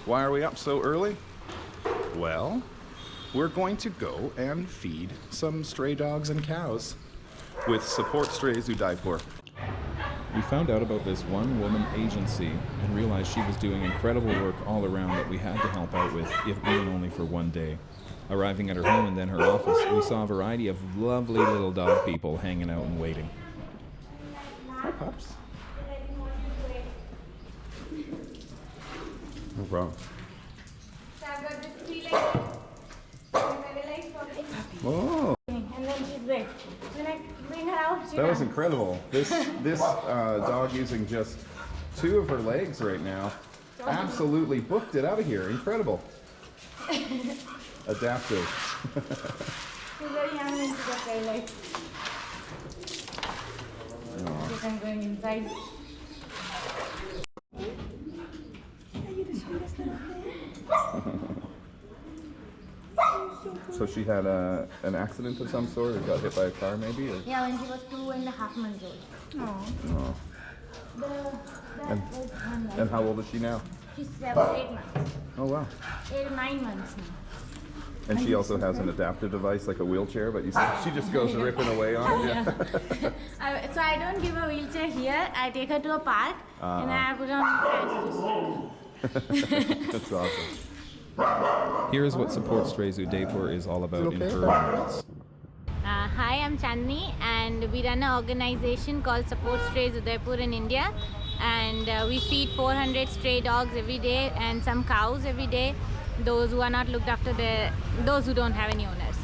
Why are we up so early? Well, we're going to go and feed some stray dogs and cows with SupportStraysUdaipur. We found out about this one-woman agency and realized she was doing incredible work all around that we had to help out with, if even only for one day. Arriving at her home and then her office, we saw a variety of lovely little dog people hanging out and waiting. Hi, pups. No problem. Oh. And then she's there. When I bring her out, That was incredible. This dog using just 2 of her legs right now absolutely booked it out of here. Incredible. Adaptive. She's very young and she got very light. Yes, I'm going inside. Are you the sweetest little thing? So she had an accident of some sort, or got hit by a car maybe? Or? Yeah, when she was 2.5 months old. Oh. And how old is she now? She's 8 months. Oh wow. 8 or 9 months now. And she also has an adaptive device like a wheelchair, but you see she just goes ripping away on it. Yeah. So I don't give her wheelchair here. I take her to a park and I put her on the just... That's awesome. Here's what SupportStraysUdaipur is all about in her words. Hi, I'm Chandni and we run an organization called SupportStraysUdaipur in India, and we feed 400 stray dogs every day and some cows every day, those who are not looked after, those who don't have any owners.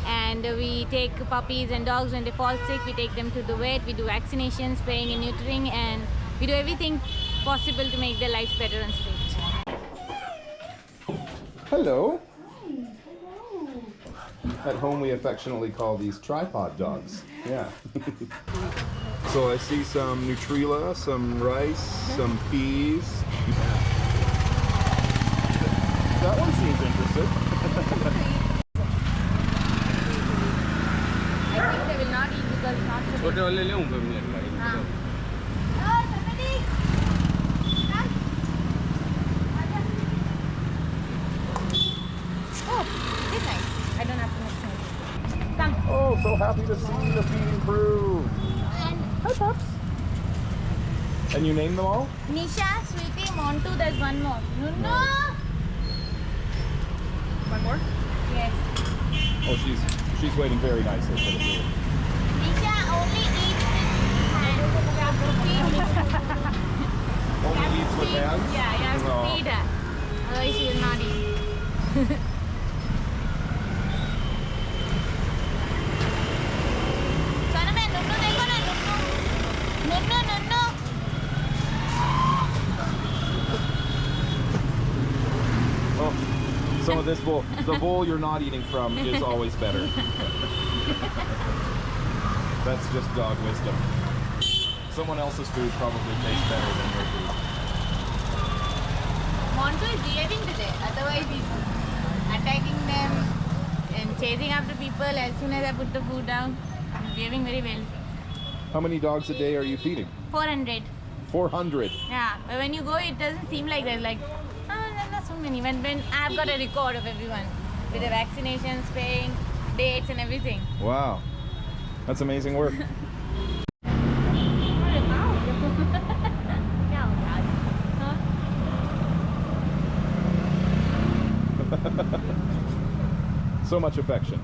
And we take puppies and dogs when they fall sick, we take them to the vet, we do vaccinations, spaying and neutering, and we do everything possible to make their lives better and straight. Hello. At home we affectionately call these tripod dogs. Yeah. So I see some Nutrila, some rice, some peas. That one seems interested. I think they will not eat because it's not so big. I don't have to make sense. Come. Oh, so happy to see the feeding crew. And hi, pups. And you name them all? Nisha, Sweetie, Montu, there's one more. No. One more? Yes. Oh, she's waiting very nicely for the food. Nisha only eats with hands. Only eats with hands? Yeah, you have to feed her. Otherwise she will not eat. Oh, some of this bowl, the bowl you're not eating from is always better. That's just dog wisdom. Someone else's food probably tastes better than your food. Montu is behaving today, otherwise he's attacking them and chasing after people as soon as I put the food down. He's behaving very well. How many dogs a day are you feeding? 400. 400. Yeah, but when you go, it doesn't seem like there's like, there's not so many. When I've got a record of everyone with the vaccinations, spaying, dates, and everything. Wow, that's amazing work. So much affection.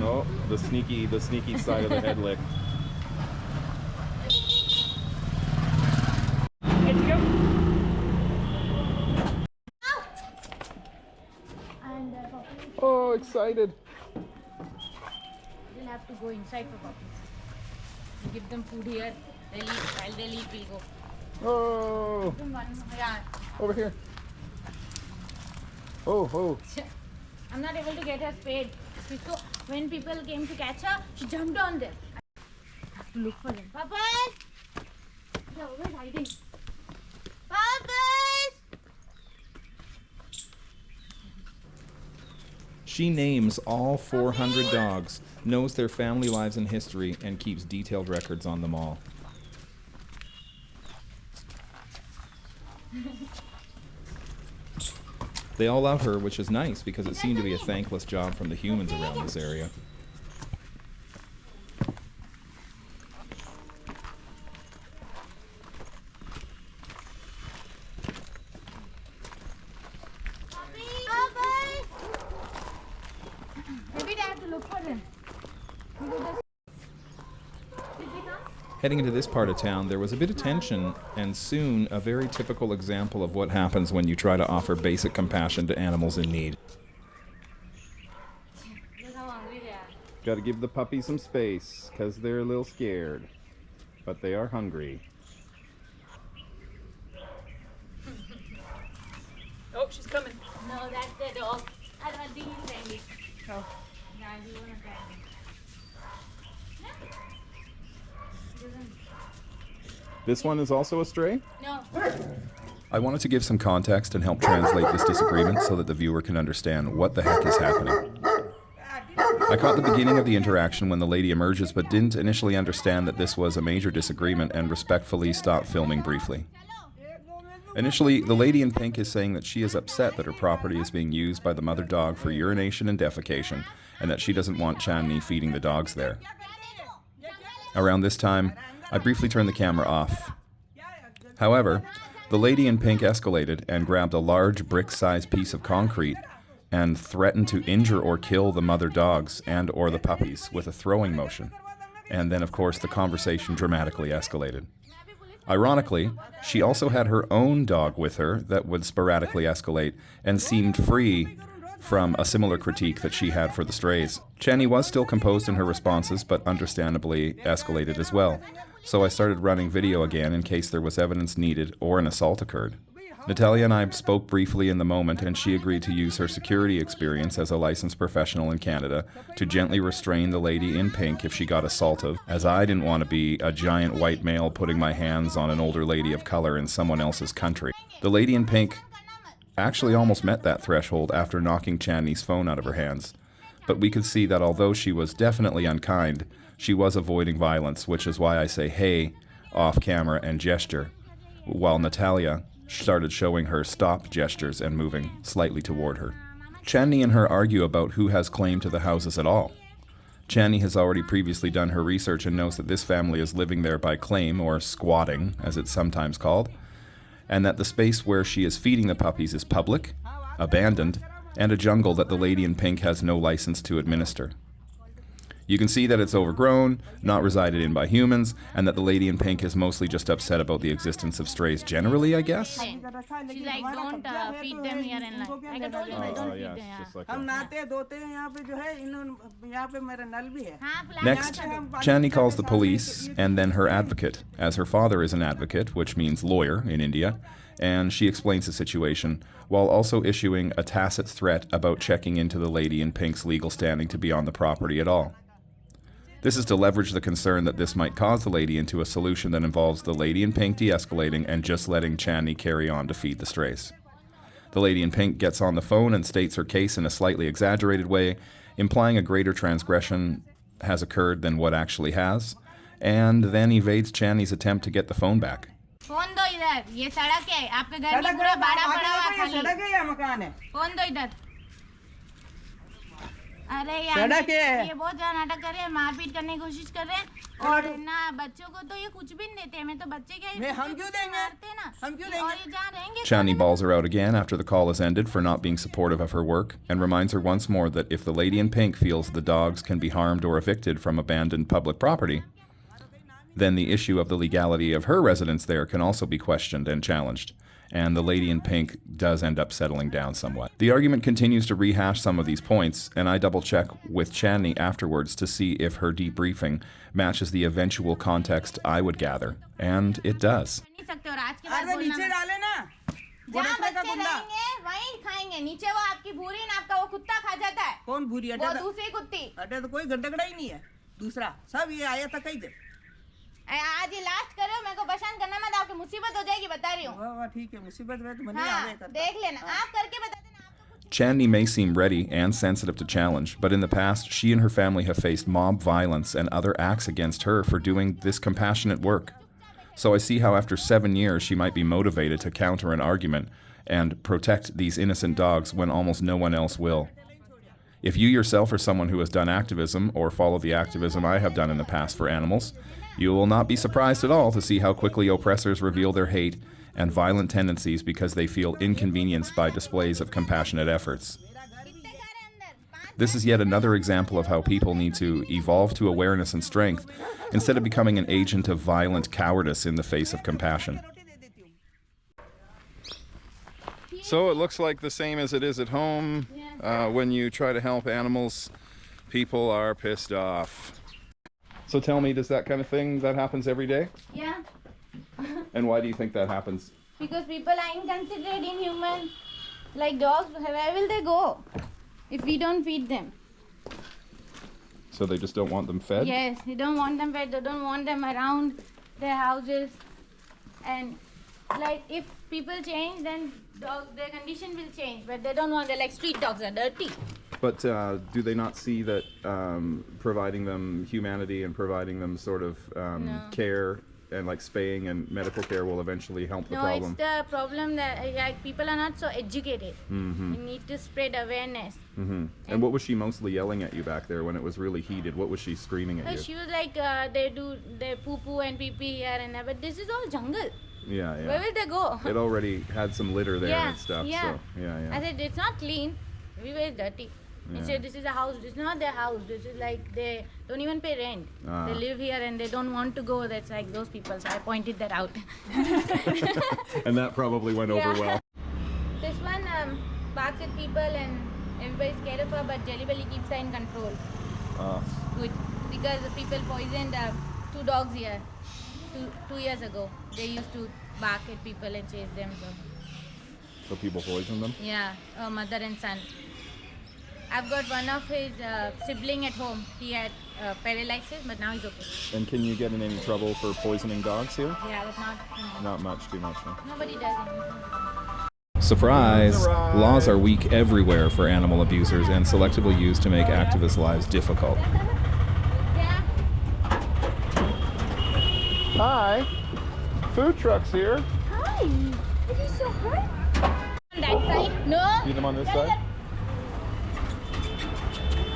Oh, the sneaky side of the head lick. Oh, excited. We'll have to go inside for puppies. Give them food here. They'll eat. While they'll eat, we'll go. Oh, Give them one. Yeah. over here. Oh. I'm not able to get her spayed. So when people came to catch her, she jumped on them. I have to look for them. Puppies! They're always hiding. Puppies! She names all 400 dogs, knows their family lives and history, and keeps detailed records on them all. They all love her, which is nice because it seemed to be a thankless job from the humans around this area. Heading into this part of town, there was a bit of tension, and soon a very typical example of what happens when you try to offer basic compassion to animals in need. Gotta give the puppy some space, because they're a little scared. But they are hungry. Oh, she's coming. No, that's the dog. I don't think he's friendly. Oh. No, he won't friendly. This one is also a stray? No. I wanted to give some context and help translate this disagreement so that the viewer can understand what the heck is happening. I caught the beginning of the interaction when the lady emerges, but didn't initially understand that this was a major disagreement and respectfully stopped filming briefly. Initially, the lady in pink is saying that she is upset that her property is being used by the mother dog for urination and defecation, and that she doesn't want Chandni feeding the dogs there. Around this time, I briefly turned the camera off. However, the lady in pink escalated and grabbed a large brick-sized piece of concrete and threatened to injure or kill the mother dogs and or the puppies with a throwing motion. And then, of course, the conversation dramatically escalated. Ironically, she also had her own dog with her that would sporadically escalate and seemed free from a similar critique that she had for the strays. Chandni was still composed in her responses, but understandably escalated as well. So I started running video again in case there was evidence needed or an assault occurred. Natalia and I spoke briefly in the moment, and she agreed to use her security experience as a licensed professional in Canada to gently restrain the lady in pink if she got assaulted, as I didn't want to be a giant white male putting my hands on an older lady of color in someone else's country. The lady in pink actually almost met that threshold after knocking Chandni's phone out of her hands. But we could see that although she was definitely unkind, she was avoiding violence, which is why I say hey off camera and gesture, while Natalia started showing her stop gestures and moving slightly toward her. Chandni and her argue about who has claim to the houses at all. Chandni has already previously done her research and knows that this family is living there by claim, or squatting, as it's sometimes called, and that the space where she is feeding the puppies is public, abandoned, and a jungle that the lady in pink has no license to administer. You can see that it's overgrown, not resided in by humans, and that the lady in pink is mostly just upset about the existence of strays generally, I guess? She's like, don't feed them here and like. Like I told you, don't feed them. Next, Chandni calls the police and then her advocate, as her father is an advocate, which means lawyer in India, and she explains the situation, while also issuing a tacit threat about checking into the lady in pink's legal standing to be on the property at all. This is to leverage the concern that this might cause the lady into a solution that involves the lady in pink de-escalating and just letting Chandni carry on to feed the strays. The lady in pink gets on the phone and states her case in a slightly exaggerated way, implying a greater transgression has occurred than what actually has, and then evades Chandni's attempt to get the phone back. Phone दो इधर, ये सड़क है, आपके घर में पूरा बाड़ा पड़ा हुआ खाली। सड़क है या मकान है? फोन दो इधर। अरे यार, ये बहुत ज्यादा नाटक कर रहे हैं, मारपीट करने की कोशिश कर रहे हैं, और ना बच्चों को तो ये कुछ भी नहीं देते, हमें तो बच्चे क्या हम क्यों देंगे? हम क्यों देंगे? और ये जहाँ रहेंगे। Chandni balls her out again after the call is ended for not being supportive of her work, and reminds her once more that if the lady in pink feels the dogs can be harmed or evicted from abandoned public property, then the issue of the legality of her residence there can also be questioned and challenged, and the lady in pink does end up settling down somewhat. The argument continues to rehash some of these points, and I double-check with Chandni afterwards to see if her debriefing matches the eventual context I would gather, and it does. आज ये last करो, मेरे को परेशान करना मत, आपकी मुसीबत हो जाएगी, बता रही हूँ। वाह ठीक है, मुसीबत में तो मैं नहीं आवे करता। देख लेना, आप करके बता देना। Chandni may seem ready and sensitive to challenge, but in the past, she and her family have faced mob violence and other acts against her for doing this compassionate work. So I see how after 7 years she might be motivated to counter an argument and protect these innocent dogs when almost no one else will. If you yourself are someone who has done activism or follow the activism I have done in the past for animals, you will not be surprised at all to see how quickly oppressors reveal their hate and violent tendencies because they feel inconvenienced by displays of compassionate efforts. This is yet another example of how people need to evolve to awareness and strength instead of becoming an agent of violent cowardice in the face of compassion. So it looks like the same as it is at home. When you try to help animals, people are pissed off. So tell me, does that kind of thing, that happens every day? Yeah. And why do you think that happens? Because people are inconsiderate, inhuman. Like dogs, where will they go if we don't feed them? So they just don't want them fed? Yes, they don't want them fed, they don't want them around their houses. And like if people change, then their condition will change. But they don't want, they're like street dogs are dirty. But do they not see that providing them humanity and providing them sort of care and like spaying and medical care will eventually help the problem? No, it's the problem that like people are not so educated. Mm-hmm. We need to spread awareness. Mm-hmm. And what was she mostly yelling at you back there when it was really heated? What was she screaming at you? She was like, they do their poo-poo and pee-pee here and there, but this is all jungle. Yeah, yeah. Where will they go? It already had some litter there and stuff, yeah. so yeah. I said, it's not clean, everywhere is dirty. He said, this is a house, this is not their house, this is like, they don't even pay rent. They live here and they don't want to go, that's like those people, so I pointed that out. And that probably went over well. This one barks at people and everybody's scared of her, but Jelly Belly keeps her in control. Good. Because the people poisoned 2 dogs here 2 years ago. They used to bark at people and chase them. So people poisoned them? Yeah, mother and son. I've got one of his sibling at home. He had paralysis, but now he's okay. And can you get in any trouble for poisoning dogs here? Yeah, but Not much, too much. No? nobody does anything. Surprise! Laws are weak everywhere for animal abusers and selectively used to make activists' lives difficult. Yeah. Hi! Food truck's here. Hi! It is so good. On that side? No? See them on this side?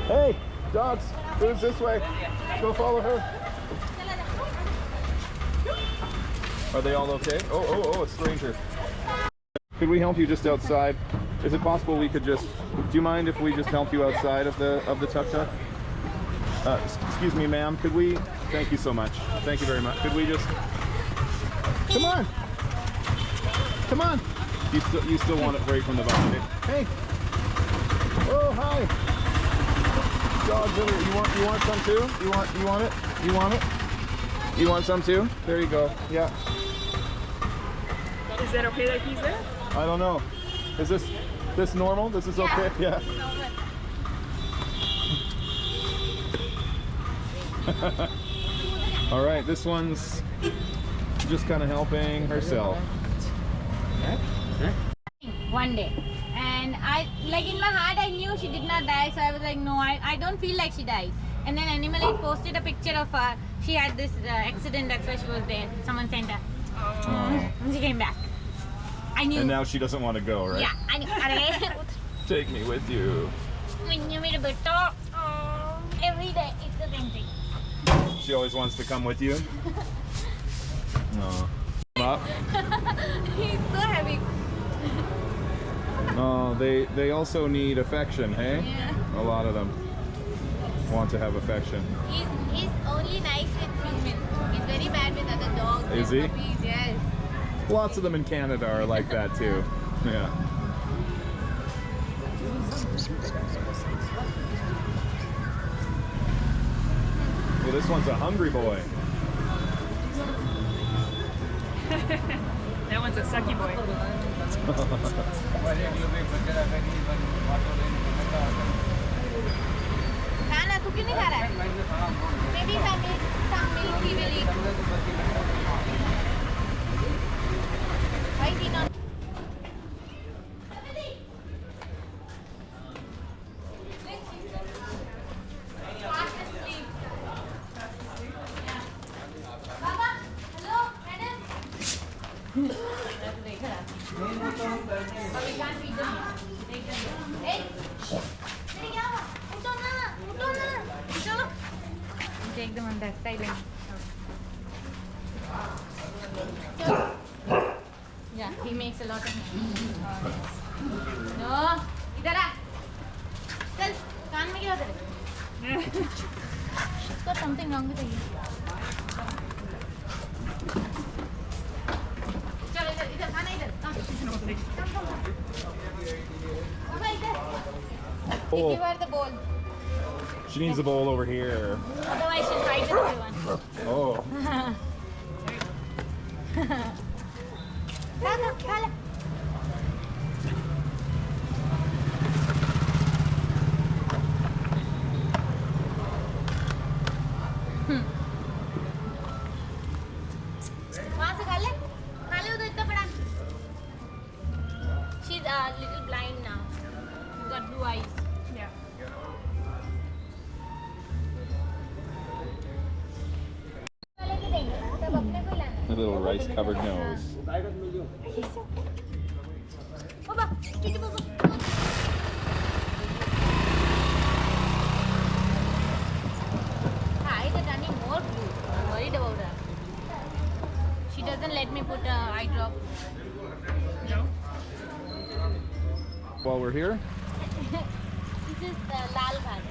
Hey, dogs, food's this way. Go follow her. Are they all okay? Oh, a stranger. Could we help you just outside? Is it possible we could just, do you mind if we just help you outside of the tuk-tuk? Excuse me, ma'am, could we, thank you so much. Thank you very much. Could we just, come on. Come on. You still want it right from the bottom. Hey. Oh, hi. Dogs over. You want some too? You want it? You want it? You want some too? There you go. Yeah. Is that okay that he's there? I don't know. Is this normal? This is okay? Yeah. All right, this one's just kind of helping herself. One day. And I, like in my heart, I knew she did not die, so I was like, no, I don't feel like she died. And then Animal Aid posted a picture of her. She had this accident, that's why she was there. Someone sent her. And she came back. I knew. And now she doesn't want to go, right? Yeah, I knew. Take me with you. When you meet a bit talk, every day it's the same thing. She always wants to come with you? No. Up. He's so heavy. Oh, they also need affection, hey? Yeah. A lot of them want to have affection. He's only nice with humans. He's very bad with other dogs. Is he? Puppies, yes. Lots of them in Canada are like that too. Yeah. Well, this one's a hungry boy. That one's a sucky boy. Nana, तू क्यों नहीं खा रहा है? Maybe some milk he will eat. Why is he not? Baba, hello, madam. But we can't feed them. Take them. Hey! Take them on that side. Yeah, he makes a lot of noise. No! Idhar aa! Chal! Kaan mein kya kare? She's got something wrong with her ear. Chal, idhar, Khana idhar. Come. Baba, idhar. Bowl. Give her the bowl. She needs a bowl over here. Otherwise, she'll fight with everyone. Oh. Khala. वहाँ से खा ले उधर इतना बड़ा. She's a little blind now. She's got blue eyes. Yeah. A little rice-covered nose. Baba, kitty baba. Hi, they're turning more blue. I'm worried about her. She doesn't let me put eye drop. No? While we're here, This is the lal bhat.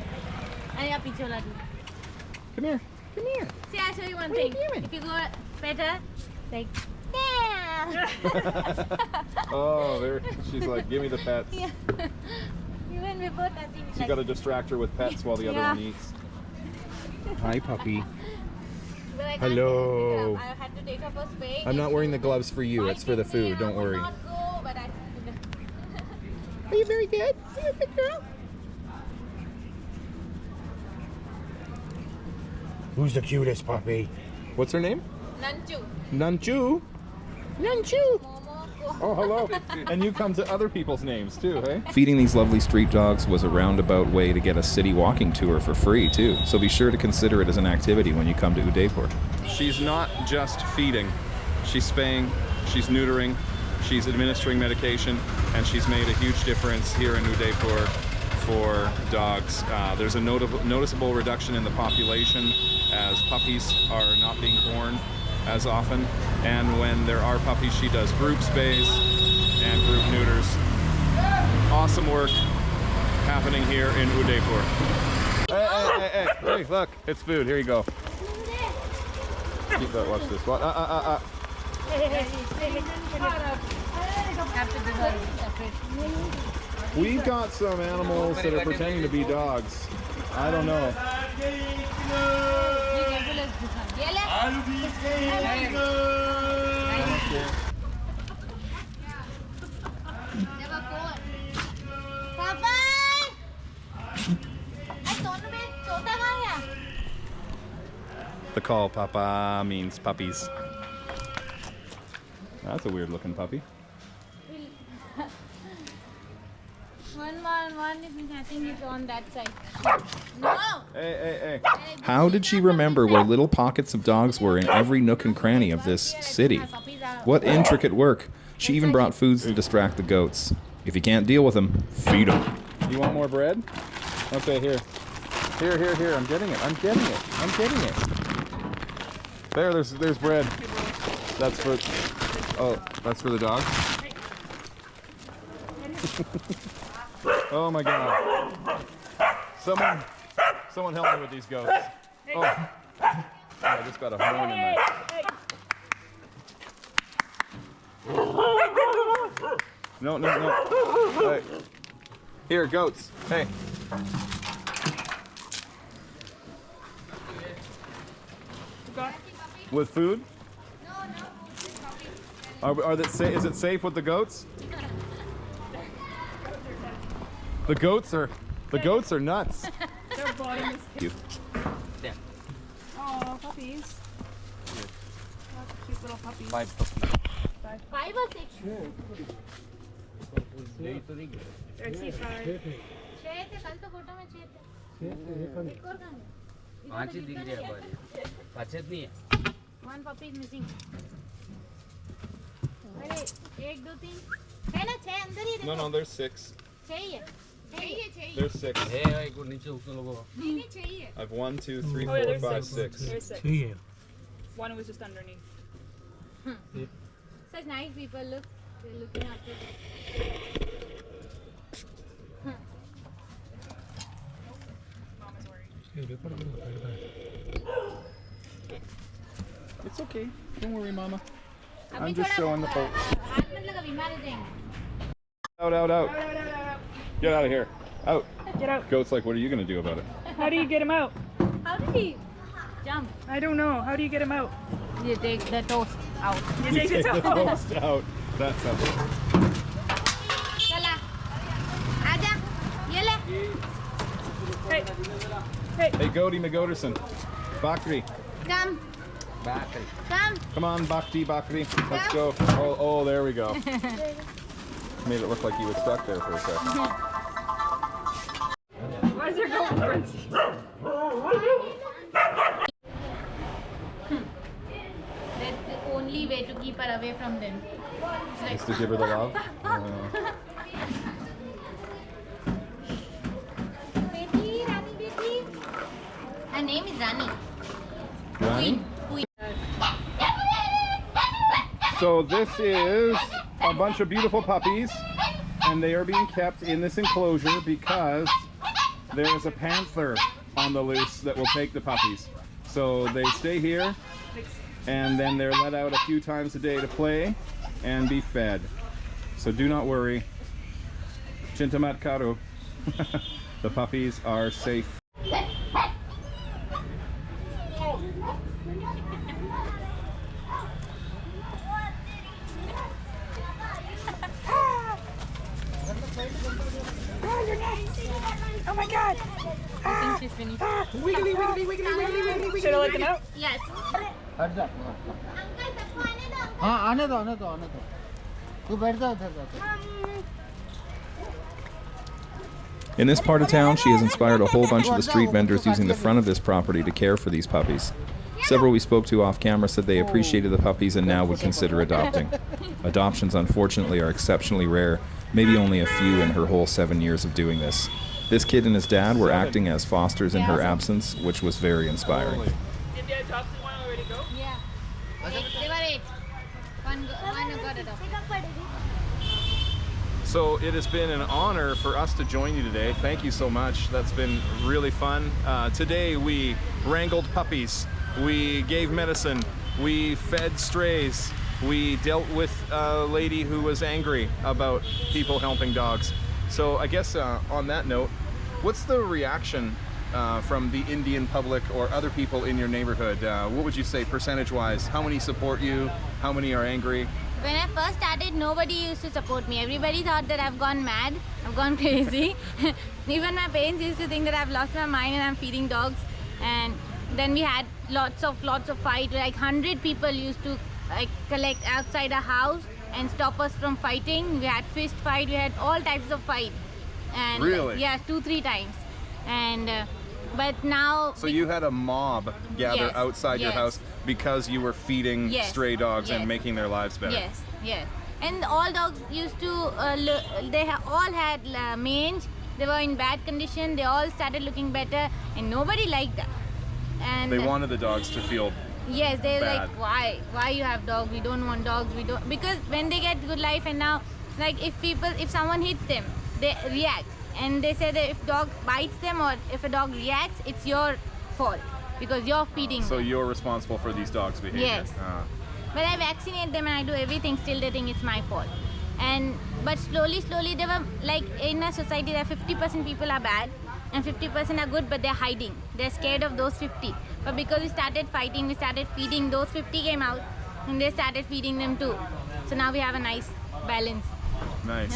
And yeah, piche wala too. come here. Come here. See, I'll show you one thing. If you go pet her, like, yeah. Oh, there. She's like, give me the pets. Yeah. Even before touching, So you got to distract her with pets while the other Yeah. one eats. Hi, puppy. But I can't Hello. pick her up. I had to take her for spay. I'm not wearing the gloves for you. It's for the food. Don't worry. I would not go, but I Are you very good? Are you a good girl? Who's the cutest puppy? What's her name? Nanchu. Nanchu. Nanchu. Momo ko. Oh, hello. And you come to other people's names too, hey? Feeding these lovely street dogs was a roundabout way to get a city walking tour for free, too. So be sure to consider it as an activity when you come to Udaipur. She's not just feeding. She's spaying, she's neutering, she's administering medication, and she's made a huge difference here in Udaipur for dogs. There's a noticeable reduction in the population as puppies are not being born as often. And when there are puppies, she does group spays and group neuters. Awesome work happening here in Udaipur. Hey, look, it's food. Here you go. Keep that, watch this. What? We've got some animals that are pretending to be dogs. I don't know. The call papa means puppies. That's a weird looking puppy. One is I think it's on that side. No! Hey. How did she remember where little pockets of dogs were in every nook and cranny of this city? What intricate work. She even brought foods to distract the goats. If you can't deal with them, feed them. You want more bread? Okay, here. Here. I'm getting it. There, there's bread. That's for the dog. Oh my God. Someone help me with these goats. Oh, I just got a horn in my... No. Hey. Here, goats. Hey. With food? Is it safe with the goats? The goats are nuts. Their bottom is You. oh, puppies. Cute little puppies. 5 or 6? I see 5. 6 थे कल तो photo में 6 थे एक और कहाँ है? 5 ही दिख रहे हैं बस 5 नहीं है 1 puppy is missing. एक दो तीन है ना 6 अंदर ही No, no, there's 6. चाहिए There's 6. नहीं नहीं चाहिए I have 1, 2, 3, Oh, yeah, 4, there's 5, 6. 6. There's 6. Yeah. One was just underneath. such nice people look they're looking after them. Mama's worried. It's okay. Don't worry, Mama. अभी I'm just थोड़ा, showing the folks. हाथ मत लगा बीमार हो जाएंगे Out, out, out. Get out of here. Out. Get out. Goat's like, what are you going to do about it? How do you get him out? how did he jump I don't know. How do you get him out? you take the toast out You take it out. Toast out. That's how. चला आजा ये ले Hey. Hey. Hey, Goaty McGoderson. Bakri. come come Come on, Bakti, Bakri. Let's go. Oh, there we go. Made it look like you were stuck there for a second. Why is there goat prints? that's the only way to keep her away from them it's like Just to give her the love. Beti, Rani Beti. Her name is Rani. Rani? Queen. So this is a bunch of beautiful puppies, and they are being kept in this enclosure because there is a panther on the loose that will take the puppies. So they stay here, and then they're let out a few times a day to play and be fed. So do not worry. Chintamat Karu. The puppies are safe. Oh my god. I think she's finished. Wiggly, wiggly, wiggly, wiggly, wiggly. Should I let them out? Yes. हाँ आने दो तू बैठ जा उधर जाके In this part of town, she has inspired a whole bunch of the street vendors using the front of this property to care for these puppies. Several we spoke to off camera said they appreciated the puppies and now would consider adopting. Adoptions, unfortunately, are exceptionally rare, maybe only a few in her whole 7 years of doing this. This kid and his dad were acting as fosters in her absence, which was very inspiring. Did the adopted one already go? Yeah. They were 8. One got adopted. So it has been an honor for us to join you today. Thank you so much. That's been really fun. Today we wrangled puppies, we gave medicine, we fed strays, we dealt with a lady who was angry about people helping dogs. So I guess on that note, what's the reaction from the Indian public or other people in your neighborhood? What would you say percentage-wise? How many support you? How many are angry? When I first started, nobody used to support me. Everybody thought that I've gone mad, I've gone crazy. Even my parents used to think that I've lost my mind and I'm feeding dogs. And then we had lots of fight. Like 100 people used to collect outside a house and stop us from fighting. We had fist fight, we had all types of fight. And Really? yeah, 2-3 times. And but now So you had a mob gather Yes, outside your yes. house because you were feeding Yes, stray dogs and yes. making their lives better. yes, yes. And all dogs used to, all had mange. They were in bad condition. They all started looking better, and nobody liked that. And They wanted the dogs to feel yes, they're bad. like, why you have dogs? We don't want dogs. We don't, because when they get good life, and now, like if someone hits them, they react, and they say that if dog bites them or if a dog reacts, it's your fault because you're feeding So them. you're responsible for these dogs' behavior. Yes. But I vaccinate them and I do everything, still they think it's my fault. But slowly they were like, in a society that 50% people are bad and 50% are good, but they're hiding. They're scared of those 50. But because we started fighting, we started feeding, those 50 came out and they started feeding them too. So now we have a nice balance. Nice.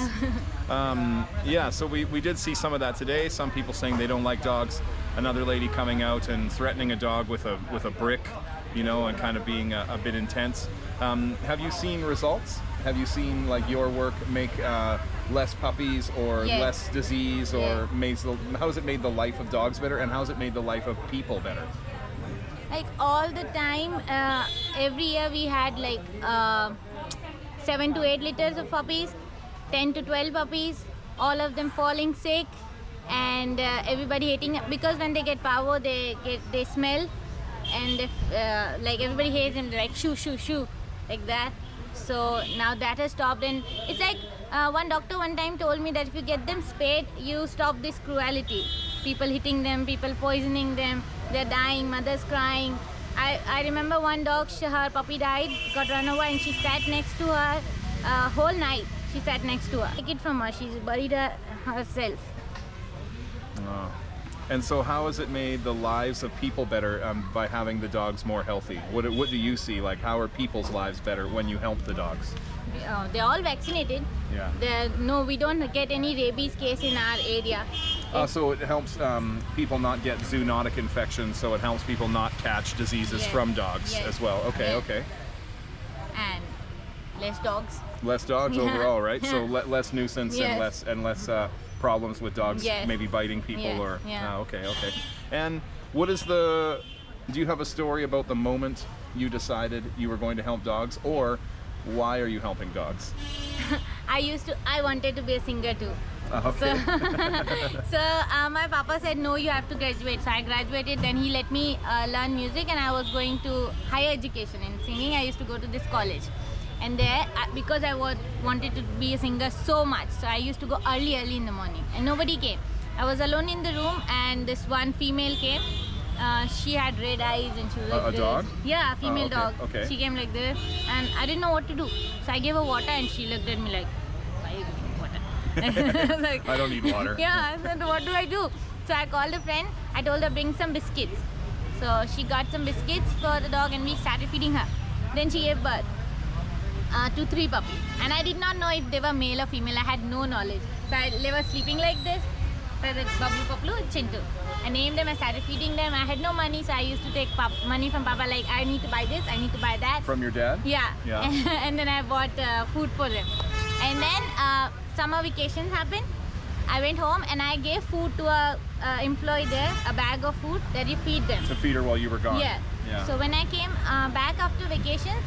Yeah, so we did see some of that today. Some people saying they don't like dogs. Another lady coming out and threatening a dog with a brick, you know, and kind of being a bit intense. Have you seen results? Have you seen like your work make less puppies or Yes. less disease, or Yes. how has it made the life of dogs better, and how has it made the life of people better? Like all the time, every year we had like 7 to 8 liters of puppies, 10 to 12 puppies, all of them falling sick, and everybody hating it because when they get parvo, they smell, and if, like everybody hates them, like shoo shoo shoo, like that. So now that has stopped, and it's like one doctor one time told me that if you get them spayed, you stop this cruelty. People hitting them, people poisoning them, they're dying, mothers crying. I remember one dog, her puppy died, got run over, and she sat next to her whole night. She sat next to her. Take it from her. She's buried her herself. Oh. And so how has it made the lives of people better by having the dogs more healthy? What do you see? Like, how are people's lives better when you help the dogs? They're all vaccinated. Yeah. No, we don't get any rabies case in our area. So it helps people not get zoonotic infections, so it helps people not catch diseases Yes. from dogs Yes. as well. Okay, Yeah. okay. And less dogs. Less dogs Yeah. overall, right? So less nuisance Yes. and less problems with dogs Yes. maybe biting people Yeah, or yeah. okay. And what is do you have a story about the moment you decided you were going to help dogs, or why are you helping dogs? I wanted to be a singer too. Okay. So my papa said no, you have to graduate. So I graduated, then he let me learn music, and I was going to higher education in singing. I used to go to this college, and there because I wanted to be a singer so much, so I used to go early in the morning, and nobody came. I was alone in the room, and this one female came. She had red eyes, and she was like A this. dog? Yeah, a female okay, dog. okay. She came like this, and I didn't know what to do. So I gave her water, and she looked at me like, why are you giving me water? Like, I don't need water. Yeah, I said, what do I do? So I called a friend. I told her bring some biscuits. So she got some biscuits for the dog, and we started feeding her. Then she gave birth to 3 puppies, and I did not know if they were male or female. I had no knowledge. So they were sleeping like this. So I said, Bablu, Paplu, Chintu. I named them. I started feeding them. I had no money, so I used to take money from Papa. Like, I need to buy this, I need to buy that. From your dad? Yeah. Yeah. And then I bought food for them. And then summer vacations happened. I went home and I gave food to a employee there, a bag of food that you feed them. To feed her while you were gone. Yeah. Yeah. So when I came back after vacations,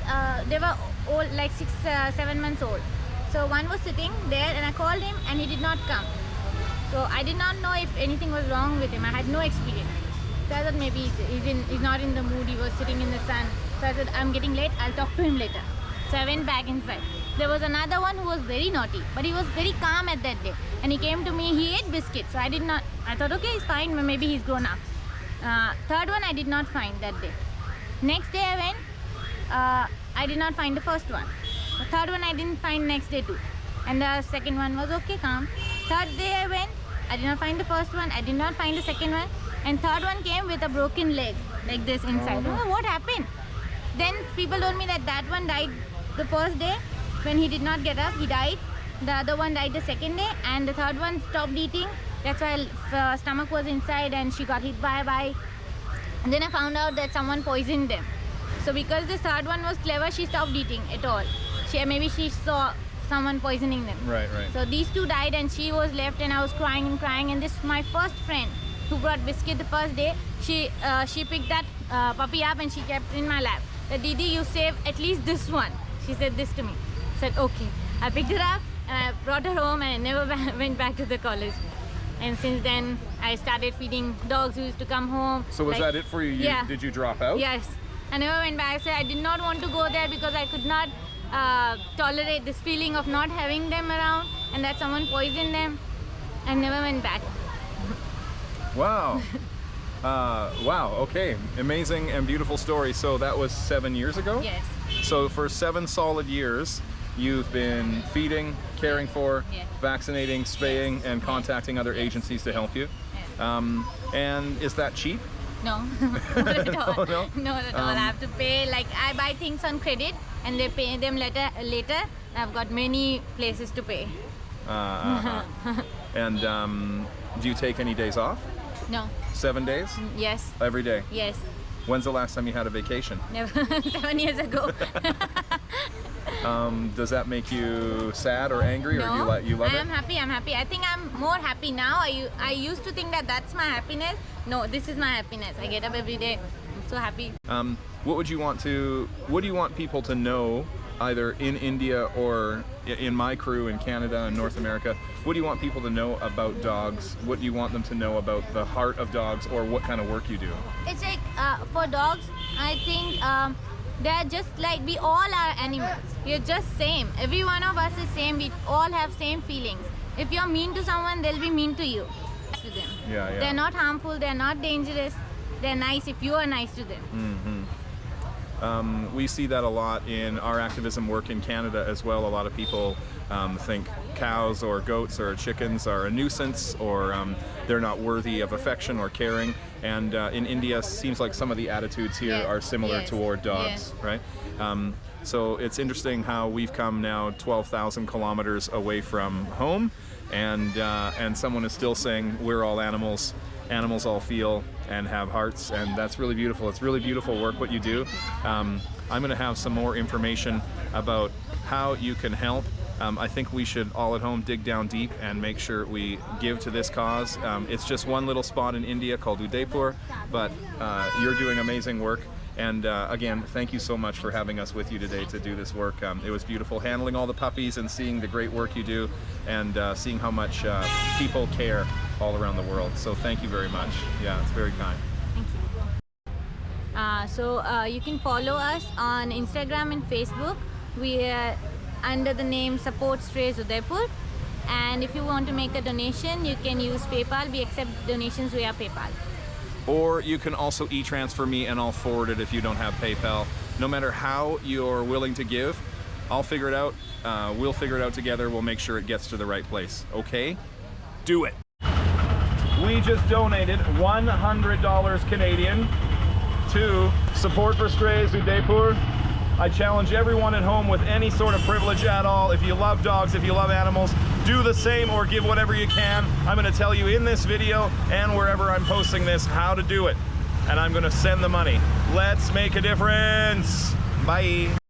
they were old, like 6, 7 months old. So one was sitting there, and I called him, and he did not come. So I did not know if anything was wrong with him. I had no experience. So I thought maybe he's not in the mood. He was sitting in the sun. So I said, I'm getting late. I'll talk to him later. So I went back inside. There was another one who was very naughty, but he was very calm at that day. And he came to me. He ate biscuits. So I thought, okay, he's fine. Maybe he's grown up. Third one I did not find that day. Next day I went. I did not find the first one. The third one I didn't find next day too. And the second one was okay, calm. Third day I went. I did not find the first one. I did not find the second one. And third one came with a broken leg, like this inside. Oh, what happened? Then people told me that one died the first day. When he did not get up, he died. The other one died the second day. And the third one stopped eating. That's why her stomach was inside, and she got hit by a bike. And then I found out that someone poisoned them. So because the third one was clever, she stopped eating at all. Maybe she saw someone poisoning them. Right. So these 2 died, and she was left, and I was crying and crying. And this my first friend who brought biscuit the first day. She picked that puppy up, and she kept it in my lap. The Didi, you save at least this one. She said this to me. I said okay. I picked her up, and I brought her home, and I never went back to the college. And since then, I started feeding dogs who used to come home. So was that it for you? Yeah. Did you drop out? Yes. I never went back. I said I did not want to go there because I could not tolerate this feeling of not having them around, and that someone poisoned them. I never went back. Wow. Wow. Okay. Amazing and beautiful story. So that was 7 years ago? Yes. So for 7 solid years, you've been feeding, caring for, Yes. vaccinating, spaying, and contacting other agencies to help you. Yes. And is that cheap? No, not at all. Oh, no? Not at all. I have to pay. Like, I buy things on credit, and they pay them later. I've got many places to pay. And do you take any days off? No. 7 days? Yes. Every day? Yes. When's the last time you had a vacation? Never. 7 years ago. Does that make you sad or angry, or No, you love I it? am happy. I'm happy. I think I'm more happy now. I used to think that that's my happiness. No, this is my happiness. I get up every day. I'm so happy. What do you want people to know either in India or in my crew in Canada and North America, what do you want people to know about dogs? What do you want them to know about the heart of dogs, or what kind of work you do? It's like for dogs, I think they're just like we all are animals. We're just same. Every one of us is same. We all have same feelings. If you're mean to someone, they'll be mean to you. To them. Yeah. They're not harmful. They're not dangerous. They're nice if you are nice to them. We see that a lot in our activism work in Canada as well. A lot of people think cows or goats or chickens are a nuisance, or they're not worthy of affection or caring. And in India, seems like some of the attitudes here are similar toward dogs, right? So it's interesting how we've come now 12,000 kilometers away from home, and someone is still saying we're all animals. Animals all feel and have hearts, and that's really beautiful. It's really beautiful work what you do. I'm going to have some more information about how you can help. I think we should all at home dig down deep and make sure we give to this cause. It's just one little spot in India called Udaipur, but you're doing amazing work. And again, thank you so much for having us with you today to do this work. It was beautiful handling all the puppies and seeing the great work you do, and seeing how much people care all around the world. So thank you very much. Yeah, it's very kind. Thank you. So you can follow us on Instagram and Facebook. We are under the name SupportStraysUdaipur. And if you want to make a donation, you can use PayPal. We accept donations via PayPal. Or you can also e-transfer me and I'll forward it if you don't have PayPal. No matter how you're willing to give, I'll figure it out. We'll figure it out together. We'll make sure it gets to the right place. Okay? Do it. We just donated $100 Canadian to Support for Strays Udaipur. I challenge everyone at home with any sort of privilege at all. If you love dogs, if you love animals, do the same or give whatever you can. I'm going to tell you in this video and wherever I'm posting this how to do it. And I'm going to send the money. Let's make a difference. Bye.